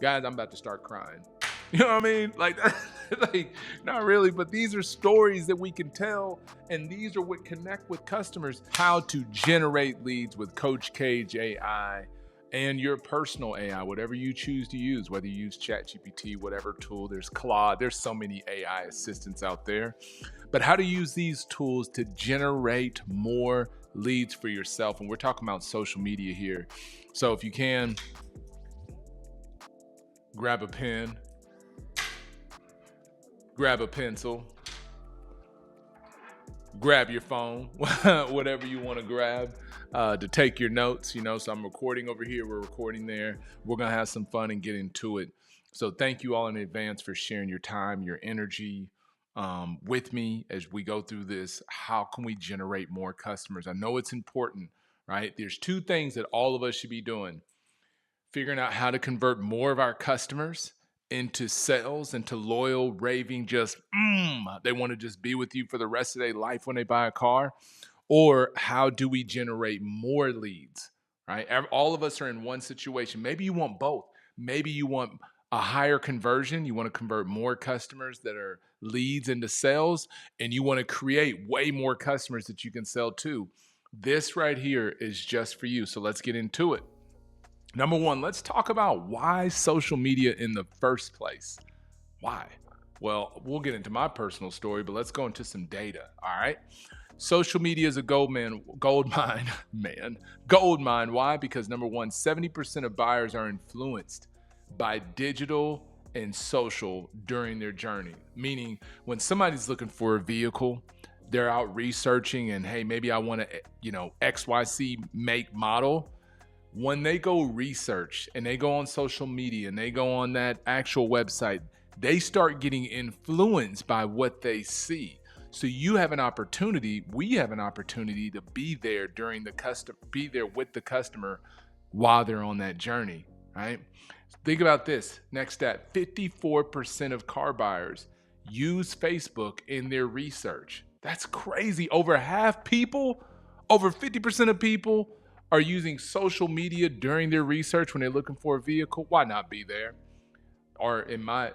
Guys, I'm about to start crying. You know what I mean? Like, not really, but these are stories that we can tell, and these are what connect with customers. How to generate leads with Coach KJI and your personal AI, whatever you choose to use, whether you use ChatGPT, whatever tool, there's Claude, there's so many AI assistants out there. But how to use these tools to generate more leads for yourself. And we're talking about social media here. So if you can, grab a pen, grab a pencil, grab your phone, whatever you want to grab to take your notes. So I'm recording over here, we're recording there. We're going to have some fun and get into it. So thank you all in advance for sharing your time, your energy with me as we go through this. How can we generate more customers? I know it's important, right? There's two things that all of us should be doing: figuring out how to convert more of our customers into sales, into loyal, raving, they want to just be with you for the rest of their life when they buy a car. Or how do we generate more leads, right? All of us are in one situation. Maybe you want both. Maybe you want a higher conversion. You want to convert more customers that are leads into sales, and you want to create way more customers that you can sell to. This right here is just for you. So let's get into it. Number one, let's talk about why social media in the first place. Why? Well, we'll get into my personal story, but let's go into some data. All right. Social media is a gold mine. Why? Because number one, 70% of buyers are influenced by digital and social during their journey. Meaning when somebody's looking for a vehicle, they're out researching and, hey, maybe I want to, XYZ make model. When they go research and they go on social media and they go on that actual website, they start getting influenced by what they see. So we have an opportunity to be there be there with the customer while they're on that journey, right? Think about this. Next stat, 54% of car buyers use Facebook in their research. That's crazy. Over 50% of people are using social media during their research when they're looking for a vehicle. Why not be there? Or in my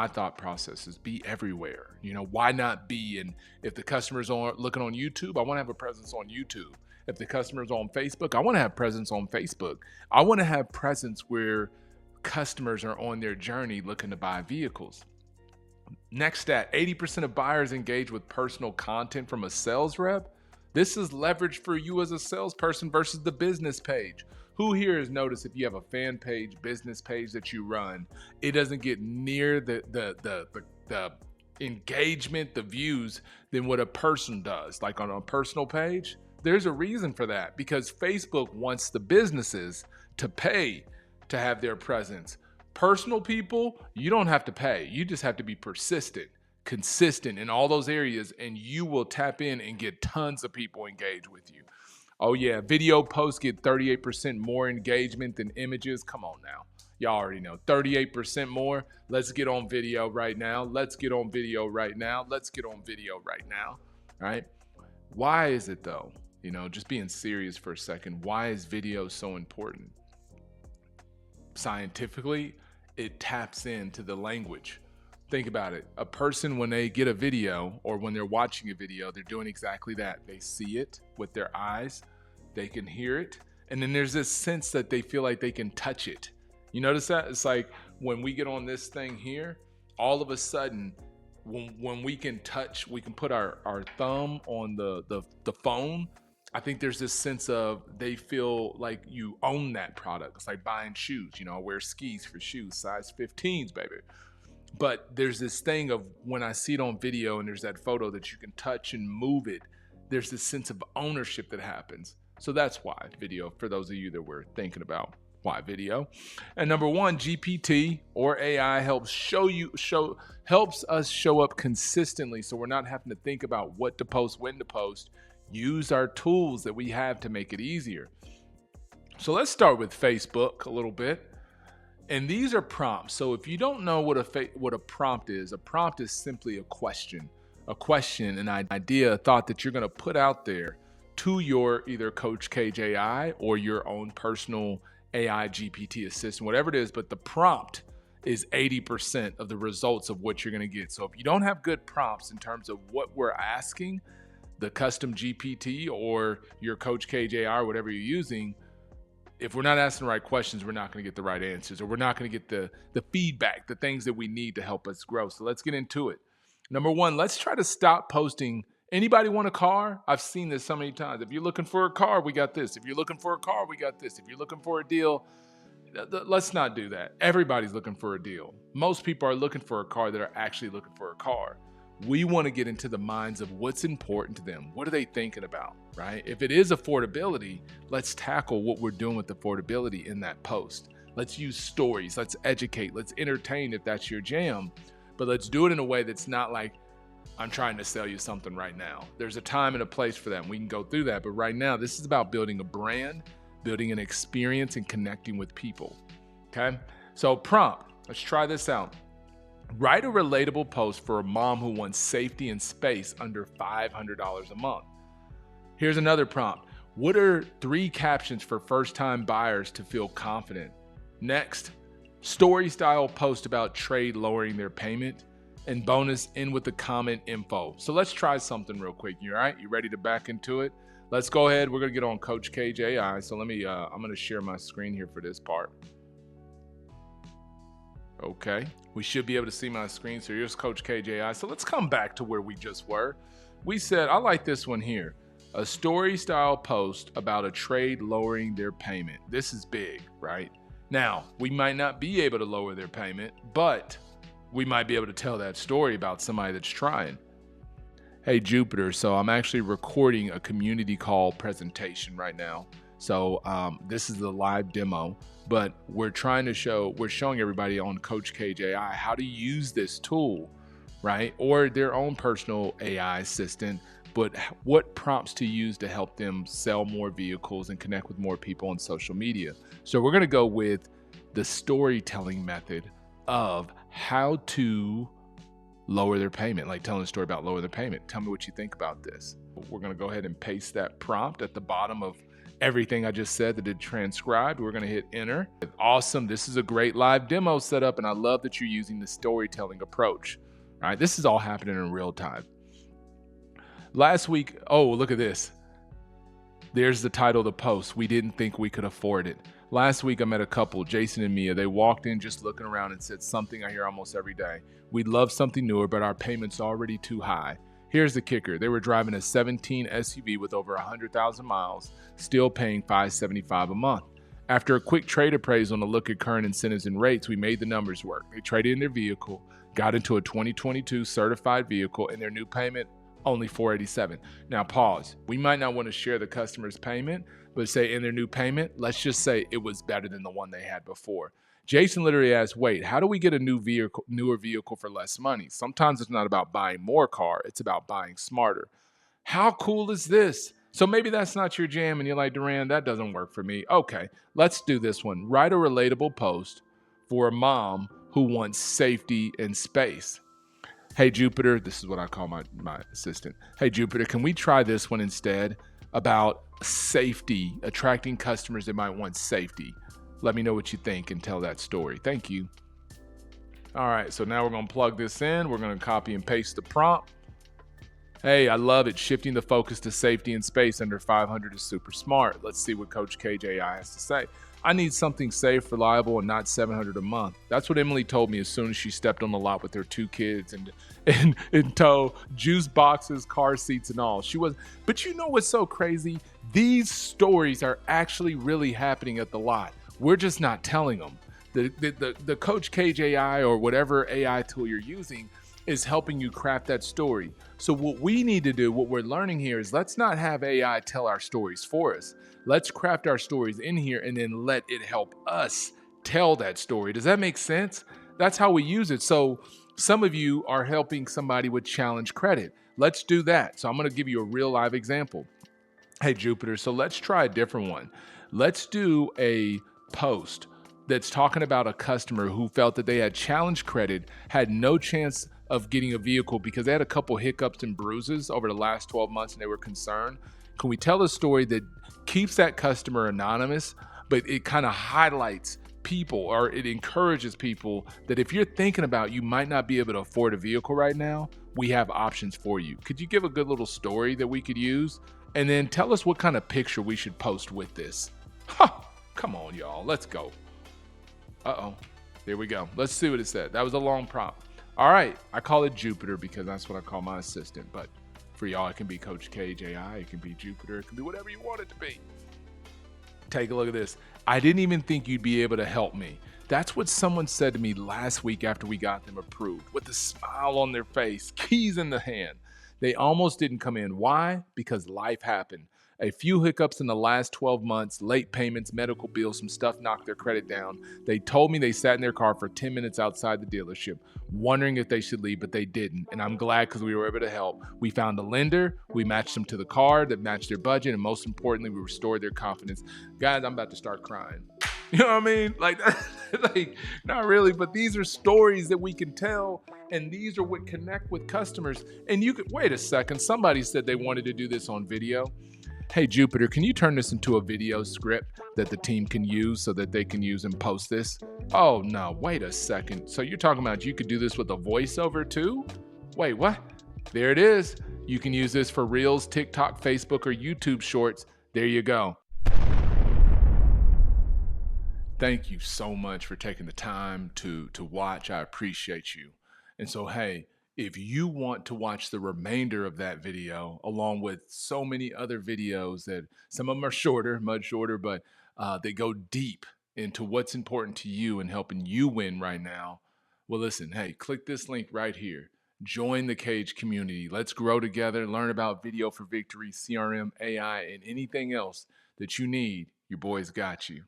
thought process is be everywhere. Why not be? And if the customer's looking on YouTube, I want to have a presence on YouTube. If the customer's on Facebook, I want to have presence on Facebook. I want to have presence where customers are on their journey looking to buy vehicles. Next stat, 80% of buyers engage with personal content from a sales rep. This is leverage for you as a salesperson versus the business page. Who here has noticed if you have a fan page, business page that you run, it doesn't get near the engagement, the views than what a person does? Like on a personal page, there's a reason for that, because Facebook wants the businesses to pay to have their presence. Personal people, you don't have to pay. You just have to be persistent, consistent in all those areas, and you will tap in and get tons of people engaged with you. Oh yeah, video posts get 38% more engagement than images. Come on now. Y'all already know, 38% more. Let's get on video right now. Let's get on video right now. Let's get on video right now. All right. Why is it though? Just being serious for a second. Why is video so important? Scientifically, it taps into the language. Think about it. A person, when they get a video or when they're watching a video, they're doing exactly that. They see it with their eyes, they can hear it, and then there's this sense that they feel like they can touch it. You notice that? It's like when we get on this thing here, all of a sudden, when we can touch, we can put our thumb on the phone. I think there's this sense of they feel like you own that product. It's like buying shoes. I wear skis for shoes, size 15s, baby. But there's this thing of when I see it on video and there's that photo that you can touch and move it, there's this sense of ownership that happens. So that's why video, for those of you that were thinking about why video. And number one, GPT or AI helps us show up consistently, so we're not having to think about what to post, when to post. Use our tools that we have to make it easier. So let's start with Facebook a little bit. And these are prompts. So if you don't know what a prompt is simply a question, an idea, a thought that you're going to put out there to your either Coach KJI or your own personal AI GPT assistant, whatever it is, but the prompt is 80% of the results of what you're going to get. So if you don't have good prompts in terms of what we're asking, the custom GPT or your Coach KJI or whatever you're using, if we're not asking the right questions, we're not going to get the right answers, or we're not going to get the feedback, the things that we need to help us grow. So let's get into it. Number one, let's try to stop posting, anybody want a car? I've seen this so many times. If you're looking for a car, we got this. If you're looking for a car, we got this. If you're looking for a deal, let's not do that. Everybody's looking for a deal. Most people are looking for a car that are actually looking for a car. We want to get into the minds of what's important to them. What are they thinking about, right? If it is affordability, let's tackle what we're doing with affordability in that post. Let's use stories. Let's educate. Let's entertain if that's your jam. But let's do it in a way that's not like, I'm trying to sell you something right now. There's a time and a place for that. And we can go through that. But right now, this is about building a brand, building an experience, and connecting with people. Okay? So prompt. Let's try this out. Write a relatable post for a mom who wants safety and space under $500 a month. Here's another prompt. What are 3 captions for first-time buyers to feel confident? Next, story-style post about trade lowering their payment. And bonus, end with the comment info. So let's try something real quick. You all right? You ready to back into it? Let's go ahead. We're going to get on Coach KJI. So let me, I'm going to share my screen here for this part. Okay, we should be able to see my screen. So here's Coach KJI. So let's come back to where we just were. We said, I like this one here. A story style post about a trade lowering their payment. This is big, right? Now, we might not be able to lower their payment, but we might be able to tell that story about somebody that's trying. Hey, Jupiter. So I'm actually recording a community call presentation right now. So this is the live demo, but we're showing everybody on Coach KJI how to use this tool, right? Or their own personal AI assistant, but what prompts to use to help them sell more vehicles and connect with more people on social media. So we're going to go with the storytelling method of how to lower their payment, like telling a story about lower their payment. Tell me what you think about this. We're going to go ahead and paste that prompt at the bottom of everything I just said that it transcribed. We're going to hit enter. Awesome. This is a great live demo setup, and I love that you're using the storytelling approach. All right, this is all happening in real time. Last week, oh, look at this. There's the title of the post. We didn't think we could afford it. Last week, I met a couple, Jason and Mia. They walked in just looking around and said something I hear almost every day. We'd love something newer, but our payment's already too high. Here's the kicker. They were driving a 17 SUV with over 100,000 miles, still paying $575 a month. After a quick trade appraisal and a look at current incentives and rates, we made the numbers work. They traded in their vehicle, got into a 2022 certified vehicle, and their new payment, only $487. Now pause. We might not want to share the customer's payment, but say in their new payment, let's just say it was better than the one they had before. Jason literally asked, wait, how do we get a newer vehicle for less money? Sometimes it's not about buying more car, it's about buying smarter. How cool is this? So maybe that's not your jam and you're like, Durran, that doesn't work for me. Okay, let's do this one. Write a relatable post for a mom who wants safety and space. Hey, Jupiter, this is what I call my assistant. Hey, Jupiter, can we try this one instead about safety, attracting customers that might want safety? Let me know what you think and tell that story. Thank you. All right, so now we're going to plug this in. We're going to copy and paste the prompt. Hey, I love it. Shifting the focus to safety and space under 500 is super smart. Let's see what Coach KJI has to say. I need something safe, reliable, and not $700 a month. That's what Emily told me as soon as she stepped on the lot with her 2 kids and in tow, juice boxes, car seats, and all. But you know what's so crazy? These stories are actually really happening at the lot. We're just not telling them. The Coach KJI or whatever AI tool you're using is helping you craft that story. So what we need to do, what we're learning here is let's not have AI tell our stories for us. Let's craft our stories in here and then let it help us tell that story. Does that make sense? That's how we use it. So some of you are helping somebody with challenge credit. Let's do that. So I'm going to give you a real live example. Hey, Jupiter. So let's try a different one. Let's do a post that's talking about a customer who felt that they had challenge credit, had no chance of getting a vehicle because they had a couple hiccups and bruises over the last 12 months and they were concerned. Can we tell a story that keeps that customer anonymous, but it kind of highlights people, or it encourages people that if you're thinking about you might not be able to afford a vehicle right now, we have options for you. Could you give a good little story that we could use? And then tell us what kind of picture we should post with this. Ha! Come on, y'all. Let's go. Uh-oh. There we go. Let's see what it said. That was a long prompt. All right. I call it Jupiter because that's what I call my assistant. But for y'all, it can be Coach KJI. It can be Jupiter. It can be whatever you want it to be. Take a look at this. I didn't even think you'd be able to help me. That's what someone said to me last week after we got them approved, with a smile on their face, keys in the hand. They almost didn't come in. Why? Because life happened. A few hiccups in the last 12 months, late payments, medical bills, some stuff knocked their credit down. They told me they sat in their car for 10 minutes outside the dealership, wondering if they should leave, but they didn't. And I'm glad because we were able to help. We found a lender, we matched them to the car that matched their budget, and most importantly, we restored their confidence. Guys, I'm about to start crying. You know what I mean? Like not really, but these are stories that we can tell, and these are what connect with customers. And you could, wait a second, somebody said they wanted to do this on video. Hey, Jupiter, can you turn this into a video script that the team can use so that they can use and post this? Oh, no, wait a second. So you're talking about you could do this with a voiceover too? Wait, what? There it is. You can use this for Reels, TikTok, Facebook, or YouTube Shorts. There you go. Thank you so much for taking the time to watch. I appreciate you. And so, hey, if you want to watch the remainder of that video, along with so many other videos that some of them are shorter, much shorter, but they go deep into what's important to you and helping you win right now. Well, listen, hey, click this link right here. Join the Cage community. Let's grow together, learn about video for victory, CRM, AI, and anything else that you need. Your boys got you.